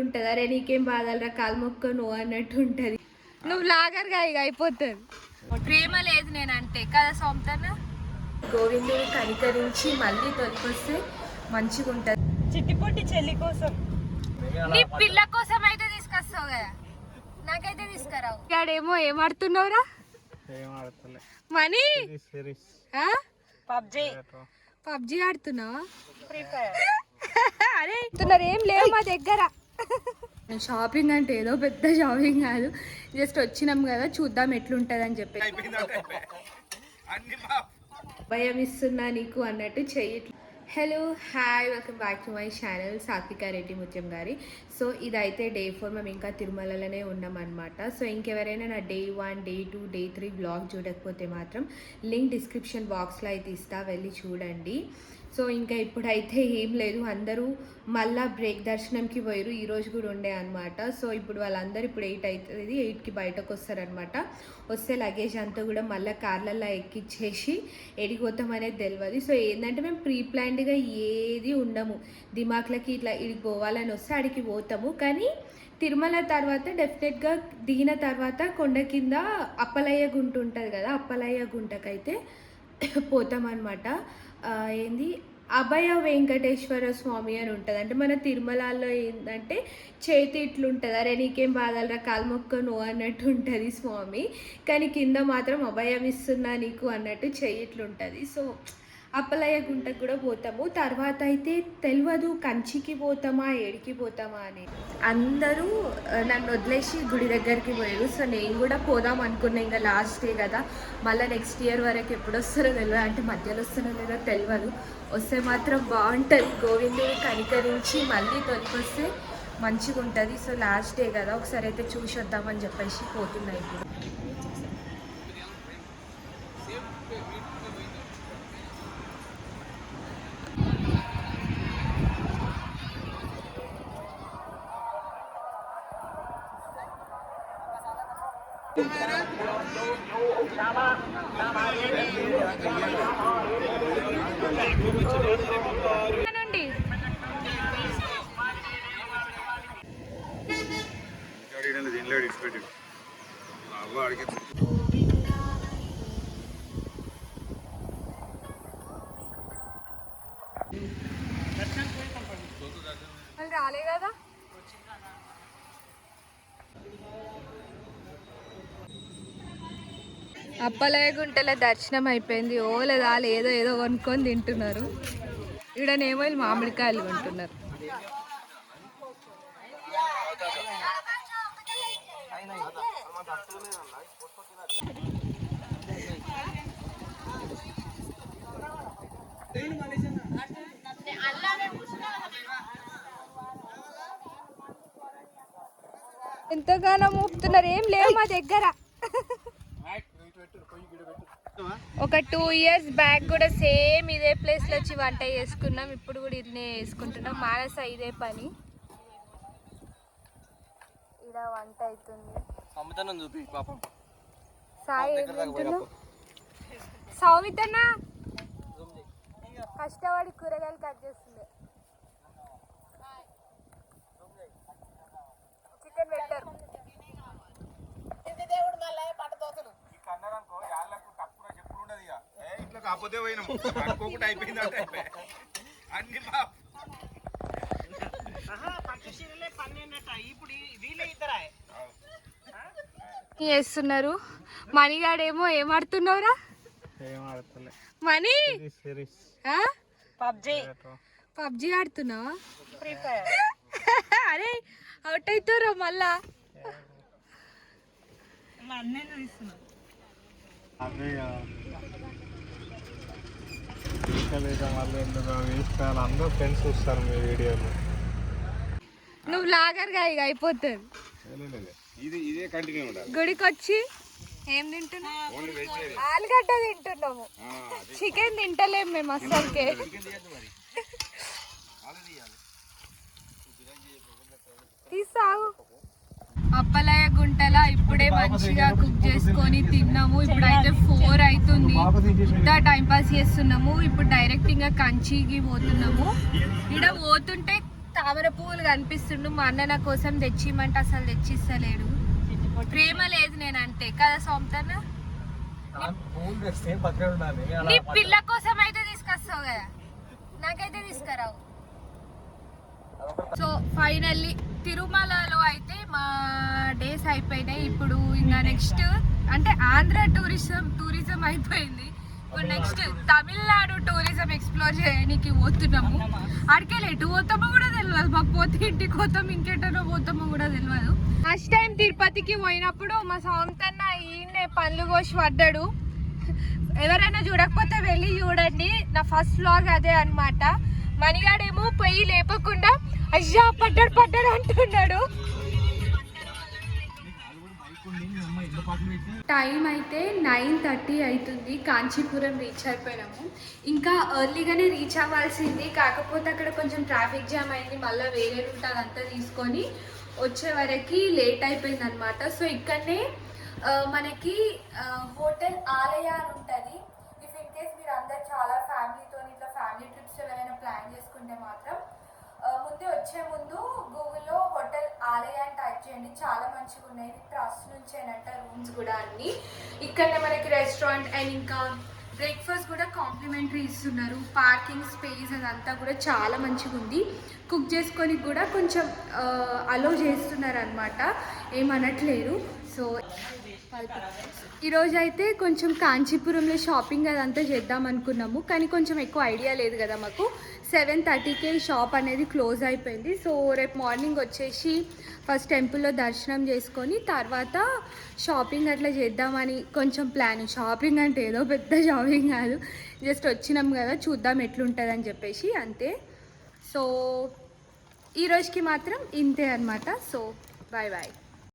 ఉంటది. అరే నీకేం బాధలరా కాలు మొక్క నువ్వు అన్నట్టు ఉంటది. నువ్వు లాగర్గా ఇక అయిపోతుంది. ప్రేమ లేదు నేనంటే కదా సొంతన. గోవిందుడు కనికరించి మళ్ళీ తొలికొస్తే మంచిగా ఉంటది. చిట్టిపొట్టి చెల్లి కోసం నీ పిల్ల కోసం అయితే తీసుకొస్తావు కదా, నాకైతే తీసుకురావు. ఇక్కడేమో ఏం ఆడుతున్నావురా? మనీ పబ్జి ఆడుతున్నావా? Free Fire. అరే ఇస్తున్నారు ఏం లేవు మా దగ్గర. షాపింగ్ అంటే ఏదో పెద్ద షాపింగ్ కాదు, జస్ట్ వచ్చినాం కదా చూద్దాం ఎట్లుంటది అని చెప్పి. భయం ఇస్తున్నా నీకు అన్నట్టు చెయ్యి. Hello hi, welcome back to my channel సాత్విక రెడ్డి ముత్యం గారి. సో ఇదైతే డే 4, మేము ఇంకా తిరుమలలోనే ఉన్నామన్నమాట. సో ఇంకెవరైనా నా డే 1, డే 2, డే 3 బ్లాగ్ చూడకపోతే మాత్రం లింక్ డిస్క్రిప్షన్ బాక్స్లో అయితే ఇస్తా, వెళ్ళి చూడండి. సో ఇంకా ఇప్పుడైతే ఏం లేదు, అందరూ మళ్ళా బ్రేక్ దర్శనంకి పోయారు, ఈరోజు కూడా ఉండే అనమాట. సో ఇప్పుడు వాళ్ళందరూ ఇప్పుడు 8 అవుతుంది, 8కి బయటకు వస్తారనమాట. వస్తే లగేజ్ అంతా కూడా మళ్ళీ కార్లల్లో ఎక్కిచ్చేసి ఎడిగిపోతాం అనేది తెలియదు. సో ఏంటంటే మేము ప్రీ ప్లాన్డ్గా ఏది ఉండము, దిమాక్లకి ఇట్లా ఇడికి పోవాలని వస్తే అడికి పోతాము. కానీ తిరుమల తర్వాత డెఫినెట్గా దిగిన తర్వాత కొండ కింద అప్పలయ్య గుంట ఉంటుంది కదా, అప్పలయ్య గుంటకైతే పోతామన్నమాట. ఏంది అభయ వెంకటేశ్వర స్వామి అని ఉంటుంది. అంటే మన తిరుమలలో ఏంటంటే చేతి ఇట్లుంటుంది, అరే నీకేం బాధలరా కాలు మొక్క నువ్వు అన్నట్టు ఉంటుంది స్వామి. కానీ కింద మాత్రం అభయం ఇస్తున్నా నీకు అన్నట్టు చెయ్యి ఇట్లుంటుంది. సో అప్పలయ్య గుంటకు కూడా పోతాము. తర్వాత అయితే తెలియదు కంచికి పోతామా ఏడికి పోతామా అని. అందరూ నన్ను వదిలేసి గుడి దగ్గరికి పోయారు. సో నేను కూడా పోదాం అనుకున్నా, ఇంకా లాస్ట్ డే కదా, మళ్ళీ నెక్స్ట్ ఇయర్ వరకు ఎప్పుడు వస్తారో తెలియదు, అంటే మధ్యలో వస్తారో లేదో తెలియదు. వస్తే మాత్రం బాగుంటుంది, గోవిందుడు కనికరించి మళ్ళీ తొలికొస్తే మంచిగా ఉంటుంది. సో లాస్ట్ డే కదా, ఒకసారి అయితే చూసి వద్దామని చెప్పేసి పోతున్నాయి ఇప్పుడు. రాలే కదా, అప్పలయ్య గుంటల దర్శనం అయిపోయింది. లేదా ఏదో ఏదో కొనుక్కొని తింటున్నారు. ఈడనేమో మామిడికాయలు కొంటున్నారు. ఎంతగానో మూపుతున్నారు, ఏం లేవు మా దగ్గర. ఒక 2 years బ్యాక్ కూడా సేమ్ ఇదే ప్లేస్లో వచ్చి వంట చేసుకున్నాం, ఇప్పుడు కూడా ఇదే వేసుకుంటున్నాం. మానస ఇదే పని, ఇలా వంట అవుతుంది. సాయి సౌమితన్న కష్టపడి కూరగాయలు కట్ చేస్తుంది. చికెన్ పెట్టారు. చేస్తున్నారు. మణిగాడేమో ఏం ఆడుతున్నావురా? మనీ పబ్జి ఆడుతున్నావా? Free Fire. అరే అవుట్ అవుతారా మళ్ళా? అందరూ ఫ్రెండ్స్ చూస్తారు మీ వీడియోలు. నువ్వు లాగర్గా ఇక అయిపోతుంది. గుడికి వచ్చి ఏం తింటున్నావు? ఆలుగడ్డ తింటున్నాము, చికెన్ తింటలేము మేము అస్సలకే. తీసావు అప్పలయ్య గుంటల ఇప్పుడే మంచిగా కుక్ చేసుకొని తిన్నాము. ఇప్పుడైతే 4 అవుతుంది, ఇంత టైంపాస్ చేస్తున్నాము. ఇప్పుడు డైరెక్ట్ ఇంకా కంచికి పోతున్నాము. ఇక్కడ పోతుంటే తామర పువ్వులు కనిపిస్తుండు. మా అన్న నా కోసం తెచ్చిమంటే అసలు తెచ్చిస్తలేడు. ప్రేమ లేదు నేనంటే కదా సొంతన. నీ పిల్ల కోసం అయితే తీసుకొస్తావు కదా, నాకైతే తీసుకురావు. సో ఫైనల్లీ తిరుమలలో అయితే మా డేస్ అయిపోయినాయి. ఇప్పుడు ఇంకా నెక్స్ట్ అంటే ఆంధ్ర టూరిజం అయిపోయింది. ఇప్పుడు నెక్స్ట్ తమిళనాడు టూరిజం ఎక్స్ప్లోర్ చేయడానికి పోతున్నాము. అడికెళ్ళి ఎటు పోతామో కూడా తెలియదు మాకు. పోతే ఇంటికి పోతాం, ఇంకెటనో పోతామో కూడా తెలియదు. ఫస్ట్ టైం తిరుపతికి పోయినప్పుడు మా సొంతన్న ఈయనే పండ్లు కోసి పడ్డాడు. ఎవరైనా చూడకపోతే వెళ్ళి చూడండి. నా ఫస్ట్ వ్లాగ్ అదే అన్నమాట. మణిగాడేమో పొయ్యి లేపకుండా అయ్యా పడ్డాడు అంటున్నాడు. టైం అయితే 9:30 అవుతుంది. కాంచీపురం రీచ్ అయిపోయినాము. ఇంకా ఎర్లీగానే రీచ్ అవ్వాల్సింది, కాకపోతే అక్కడ కొంచెం ట్రాఫిక్ జామ్ అయింది. మళ్ళీ వేరే రూట్ అదంతా తీసుకొని వచ్చే వరకు లేట్ అయిపోయింది అనమాట. సో ఇక్కడనే మనకి హోటల్ ఆలయ అని ఉంటుంది. ఇఫ్ ఇన్ కేస్ మీరు అందరు చాలా ఫ్యామిలీతో ఇట్లా ఫ్యామిలీ ట్రిప్స్ ఎవరైనా ప్లాన్ చేసుకుంటే మాత్రం వచ్చే ముందు గూగుల్లో హోటల్ ఆలయ అని టైప్ చేయండి. చాలా మంచిగా ఉన్నాయి. ట్రస్ట్ నుంచి అయినట్ట రూమ్స్ కూడా అన్ని. ఇక్కడనే మనకి రెస్టారెంట్ అండ్ ఇంకా బ్రేక్ఫాస్ట్ కూడా కాంప్లిమెంటరీ ఇస్తున్నారు. పార్కింగ్ స్పేస్ అదంతా కూడా చాలా మంచిగా ఉంది. కుక్ చేసుకొని కూడా కొంచెం అలో చేస్తున్నారు అనమాట, ఏమనట్లేరు. సో ఈరోజు అయితే కొంచెం కాంచీపురంలో షాపింగ్ అదంతా చేద్దాం అనుకున్నాము, కానీ కొంచెం ఎక్కువ ఐడియా లేదు కదా మాకు. 7:30కే షాప్ అనేది క్లోజ్ అయిపోయింది. సో రేపు మార్నింగ్ వచ్చేసి ఫస్ట్ టెంపుల్లో దర్శనం చేసుకొని తర్వాత షాపింగ్ అట్లా చేద్దామని కొంచెం ప్లాన్. షాపింగ్ అంటే ఏదో పెద్ద షాపింగ్ కాదు, జస్ట్ వచ్చినాం కదా చూద్దాం ఎట్లుంటుంది అని చెప్పేసి అంతే. సో ఈరోజుకి మాత్రం ఇంతే అనమాట. So bye bye.